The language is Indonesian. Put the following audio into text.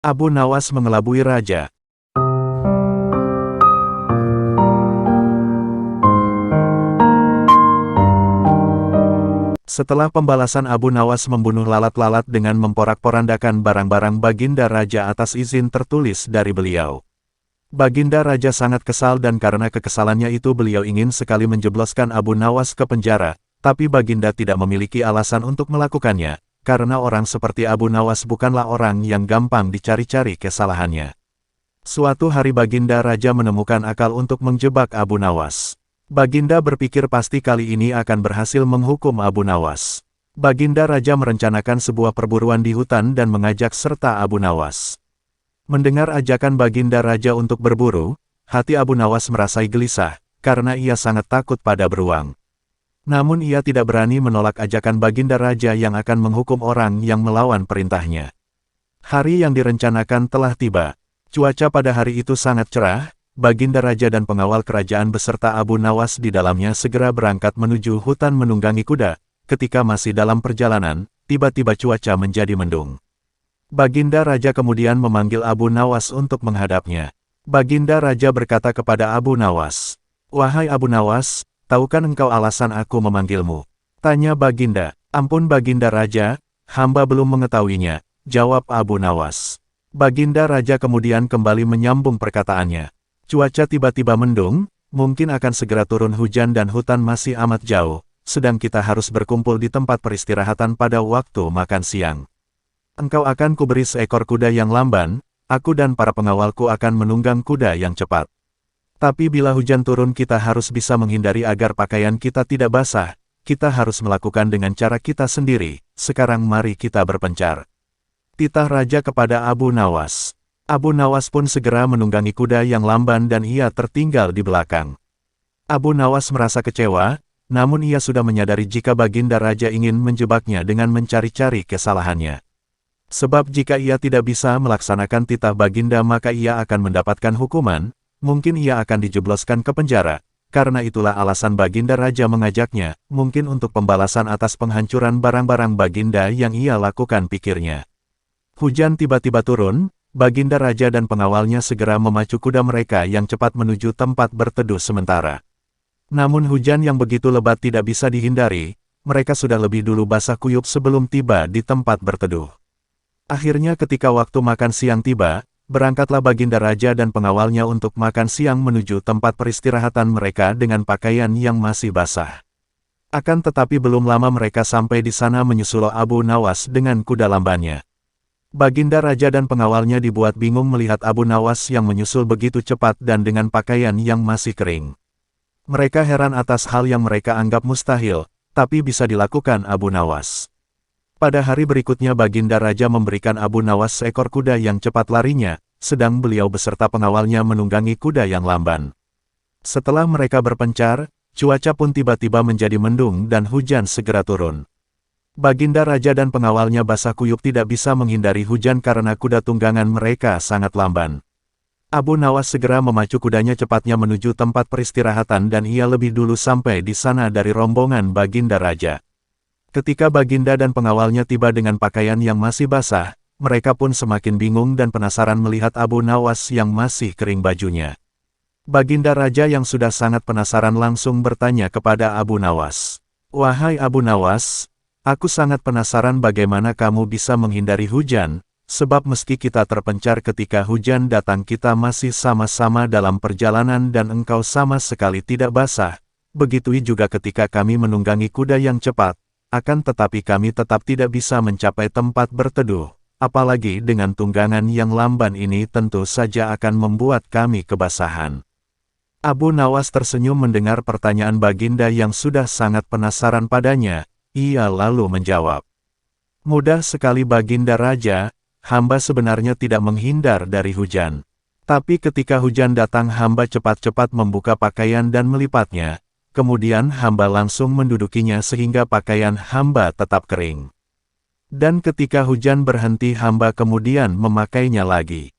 Abu Nawas mengelabui raja. Setelah pembalasan, Abu Nawas membunuh lalat-lalat dengan memporak-porandakan barang-barang Baginda Raja atas izin tertulis dari beliau. Baginda Raja sangat kesal dan karena kekesalannya itu beliau ingin sekali menjebloskan Abu Nawas ke penjara, tapi Baginda tidak memiliki alasan untuk melakukannya, karena orang seperti Abu Nawas bukanlah orang yang gampang dicari-cari kesalahannya. Suatu hari Baginda Raja menemukan akal untuk menjebak Abu Nawas. Baginda berpikir pasti kali ini akan berhasil menghukum Abu Nawas. Baginda Raja merencanakan sebuah perburuan di hutan dan mengajak serta Abu Nawas. Mendengar ajakan Baginda Raja untuk berburu, hati Abu Nawas merasa gelisah, karena ia sangat takut pada beruang. Namun ia tidak berani menolak ajakan Baginda Raja yang akan menghukum orang yang melawan perintahnya. Hari yang direncanakan telah tiba. Cuaca pada hari itu sangat cerah. Baginda Raja dan pengawal kerajaan beserta Abu Nawas di dalamnya segera berangkat menuju hutan menunggangi kuda. Ketika masih dalam perjalanan, tiba-tiba cuaca menjadi mendung. Baginda Raja kemudian memanggil Abu Nawas untuk menghadapnya. Baginda Raja berkata kepada Abu Nawas, "Wahai Abu Nawas, tahukah engkau alasan aku memanggilmu?" Tanya Baginda. "Ampun Baginda Raja, hamba belum mengetahuinya," jawab Abu Nawas. Baginda Raja kemudian kembali menyambung perkataannya. "Cuaca tiba-tiba mendung, mungkin akan segera turun hujan dan hutan masih amat jauh, sedang kita harus berkumpul di tempat peristirahatan pada waktu makan siang. Engkau akan kuberi seekor kuda yang lamban, aku dan para pengawalku akan menunggang kuda yang cepat. Tapi bila hujan turun kita harus bisa menghindari agar pakaian kita tidak basah, kita harus melakukan dengan cara kita sendiri, sekarang mari kita berpencar." Titah Raja kepada Abu Nawas. Abu Nawas pun segera menunggangi kuda yang lamban dan ia tertinggal di belakang. Abu Nawas merasa kecewa, namun ia sudah menyadari jika Baginda Raja ingin menjebaknya dengan mencari-cari kesalahannya. Sebab jika ia tidak bisa melaksanakan titah Baginda maka ia akan mendapatkan hukuman, mungkin ia akan dijebloskan ke penjara. Karena itulah alasan Baginda Raja mengajaknya, mungkin untuk pembalasan atas penghancuran barang-barang Baginda yang ia lakukan, pikirnya. Hujan tiba-tiba turun. Baginda Raja dan pengawalnya segera memacu kuda mereka yang cepat menuju tempat berteduh sementara. Namun hujan yang begitu lebat tidak bisa dihindari, mereka sudah lebih dulu basah kuyup sebelum tiba di tempat berteduh. Akhirnya ketika waktu makan siang tiba, berangkatlah Baginda Raja dan pengawalnya untuk makan siang menuju tempat peristirahatan mereka dengan pakaian yang masih basah. Akan tetapi belum lama mereka sampai di sana menyusul Abu Nawas dengan kuda lambannya. Baginda Raja dan pengawalnya dibuat bingung melihat Abu Nawas yang menyusul begitu cepat dan dengan pakaian yang masih kering. Mereka heran atas hal yang mereka anggap mustahil, tapi bisa dilakukan Abu Nawas. Pada hari berikutnya Baginda Raja memberikan Abu Nawas seekor kuda yang cepat larinya, sedang beliau beserta pengawalnya menunggangi kuda yang lamban. Setelah mereka berpencar, cuaca pun tiba-tiba menjadi mendung dan hujan segera turun. Baginda Raja dan pengawalnya basah kuyup tidak bisa menghindari hujan karena kuda tunggangan mereka sangat lamban. Abu Nawas segera memacu kudanya cepatnya menuju tempat peristirahatan dan ia lebih dulu sampai di sana dari rombongan Baginda Raja. Ketika Baginda dan pengawalnya tiba dengan pakaian yang masih basah, mereka pun semakin bingung dan penasaran melihat Abu Nawas yang masih kering bajunya. Baginda Raja yang sudah sangat penasaran langsung bertanya kepada Abu Nawas, "Wahai Abu Nawas, aku sangat penasaran bagaimana kamu bisa menghindari hujan, sebab meski kita terpencar ketika hujan datang kita masih sama-sama dalam perjalanan dan engkau sama sekali tidak basah. Begitu juga ketika kami menunggangi kuda yang cepat, akan tetapi kami tetap tidak bisa mencapai tempat berteduh, apalagi dengan tunggangan yang lamban ini tentu saja akan membuat kami kebasahan." Abu Nawas tersenyum mendengar pertanyaan Baginda yang sudah sangat penasaran padanya. Ia lalu menjawab, "Mudah sekali Baginda Raja, hamba sebenarnya tidak menghindar dari hujan. Tapi ketika hujan datang hamba cepat-cepat membuka pakaian dan melipatnya, kemudian hamba langsung mendudukinya sehingga pakaian hamba tetap kering. Dan ketika hujan berhenti hamba kemudian memakainya lagi."